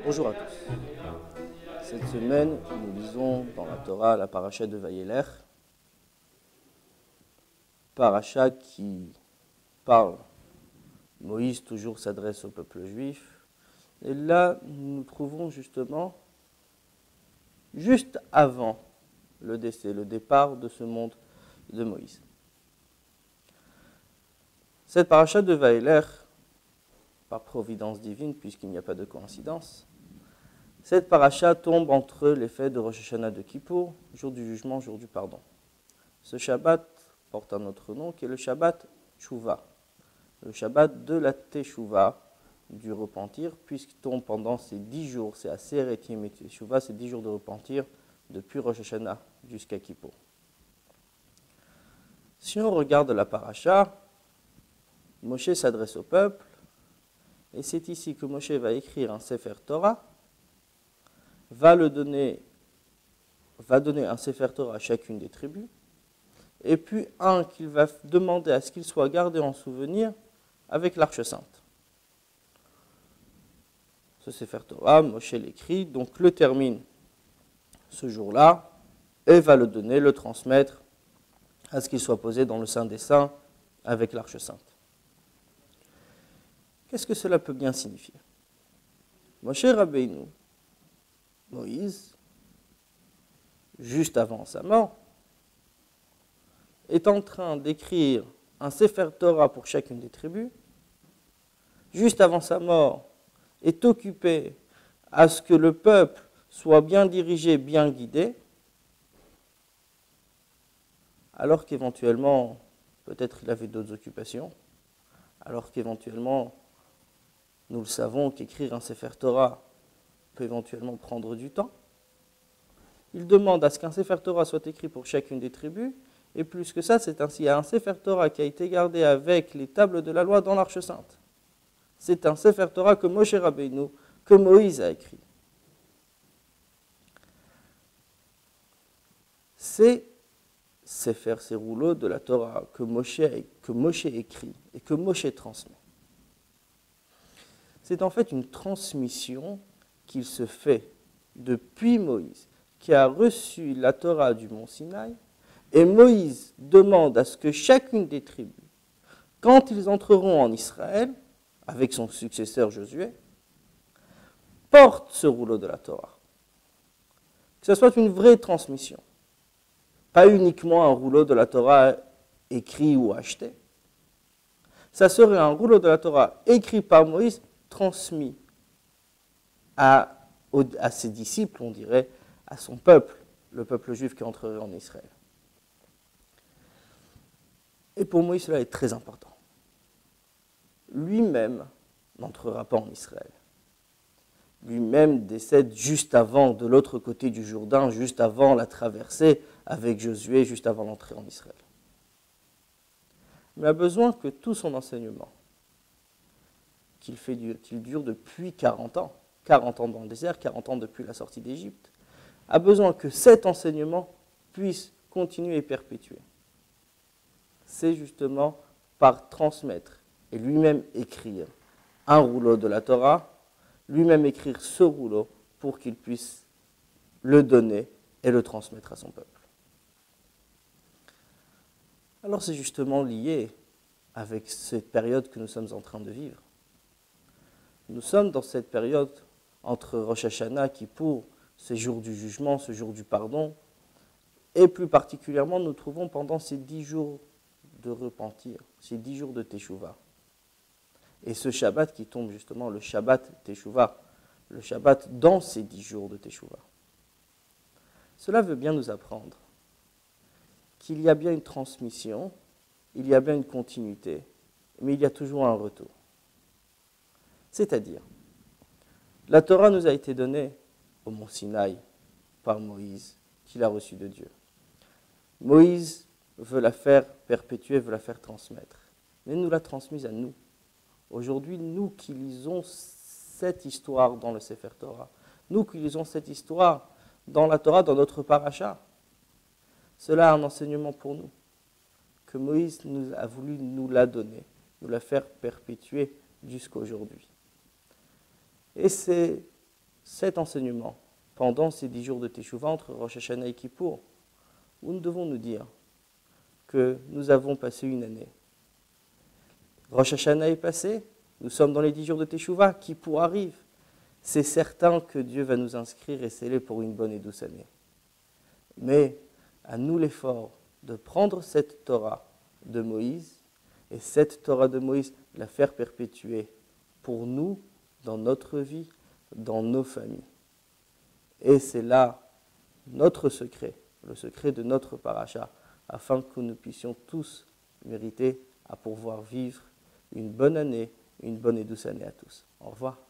Bonjour à tous. Cette semaine, nous lisons dans la Torah la paracha de Vaïelech, paracha qui parle, Moïse toujours s'adresse au peuple juif, et là nous nous trouvons justement juste avant le décès, le départ de ce monde de Moïse. Cette paracha de Vaïelech, par providence divine, puisqu'il n'y a pas de coïncidence, cette paracha tombe entre les fêtes de Rosh Hashanah de Kippour, jour du jugement, jour du pardon. Ce Shabbat porte un autre nom qui est le Shabbat Teshuvah, le Shabbat de la Teshuvah, du repentir, puisqu'il tombe pendant ces 10 jours, c'est Aser et Yemei Teshuvah, ces 10 jours de repentir, depuis Rosh Hashanah jusqu'à Kippour. Si on regarde la paracha, Moshe s'adresse au peuple, et c'est ici que Moshe va écrire un Sefer Torah, va donner un Sefer Torah à chacune des tribus, et puis un qu'il va demander à ce qu'il soit gardé en souvenir avec l'Arche Sainte. Ce Sefer Torah, Moshe l'écrit, donc le termine ce jour-là, et va le donner, le transmettre à ce qu'il soit posé dans le Saint des Saints avec l'Arche Sainte. Qu'est-ce que cela peut bien signifier? Moshe Rabbeinu, Moïse, juste avant sa mort, est en train d'écrire un Sefer Torah pour chacune des tribus. Juste avant sa mort, est occupé à ce que le peuple soit bien dirigé, bien guidé, alors qu'éventuellement, peut-être il avait d'autres occupations, alors qu'éventuellement, nous le savons qu'écrire un Sefer Torah peut éventuellement prendre du temps. Il demande à ce qu'un Sefer Torah soit écrit pour chacune des tribus, et plus que ça, c'est ainsi, il y a un Sefer Torah qui a été gardé avec les tables de la loi dans l'Arche Sainte. C'est un Sefer Torah que Moshe Rabbeinu, que Moïse a écrit. C'est ces rouleaux de la Torah que Moshe écrit et que Moshe transmet. C'est en fait une transmission qu'il se fait depuis Moïse, qui a reçu la Torah du mont Sinaï, et Moïse demande à ce que chacune des tribus, quand ils entreront en Israël, avec son successeur Josué, porte ce rouleau de la Torah. Que ce soit une vraie transmission, pas uniquement un rouleau de la Torah écrit ou acheté. Ça serait un rouleau de la Torah écrit par Moïse, transmis à ses disciples, on dirait, à son peuple, le peuple juif qui entrerait en Israël. Et pour Moïse, cela est très important. Lui-même n'entrera pas en Israël. Lui-même décède juste avant, de l'autre côté du Jourdain, juste avant la traversée avec Josué, juste avant l'entrée en Israël. Mais il a besoin que tout son enseignement, qu'il dure depuis 40 ans dans le désert, 40 ans depuis la sortie d'Égypte, a besoin que cet enseignement puisse continuer et perpétuer. C'est justement par transmettre et lui-même écrire un rouleau de la Torah, lui-même écrire ce rouleau pour qu'il puisse le donner et le transmettre à son peuple. Alors c'est justement lié avec cette période que nous sommes en train de vivre. Nous sommes dans cette période entre Rosh Hashanah, Kippour, ce jour du jugement, ce jour du pardon, et plus particulièrement nous trouvons pendant ces 10 jours de repentir, ces 10 jours de Teshuvah. Et ce Shabbat qui tombe justement, le Shabbat Teshuvah, le Shabbat dans ces 10 jours de Teshuvah. Cela veut bien nous apprendre qu'il y a bien une transmission, il y a bien une continuité, mais il y a toujours un retour. C'est-à-dire, la Torah nous a été donnée au mont Sinaï par Moïse, qu'il a reçue de Dieu. Moïse veut la faire perpétuer, veut la faire transmettre, mais nous l'a transmise à nous. Aujourd'hui, nous qui lisons cette histoire dans le Sefer Torah, nous qui lisons cette histoire dans la Torah, dans notre paracha, cela a un enseignement pour nous, que Moïse a voulu nous la donner, nous la faire perpétuer jusqu'à aujourd'hui. Et c'est cet enseignement pendant ces 10 jours de Teshuvah entre Rosh Hashanah et Kippour, où nous devons nous dire que nous avons passé une année. Rosh Hashanah est passé, nous sommes dans les 10 jours de Teshuvah, Kippour arrive. C'est certain que Dieu va nous inscrire et sceller pour une bonne et douce année. Mais à nous l'effort de prendre cette Torah de Moïse et cette Torah de Moïse, la faire perpétuer pour nous, dans notre vie, dans nos familles. Et c'est là notre secret, le secret de notre paracha, afin que nous puissions tous mériter à pouvoir vivre une bonne année, une bonne et douce année à tous. Au revoir.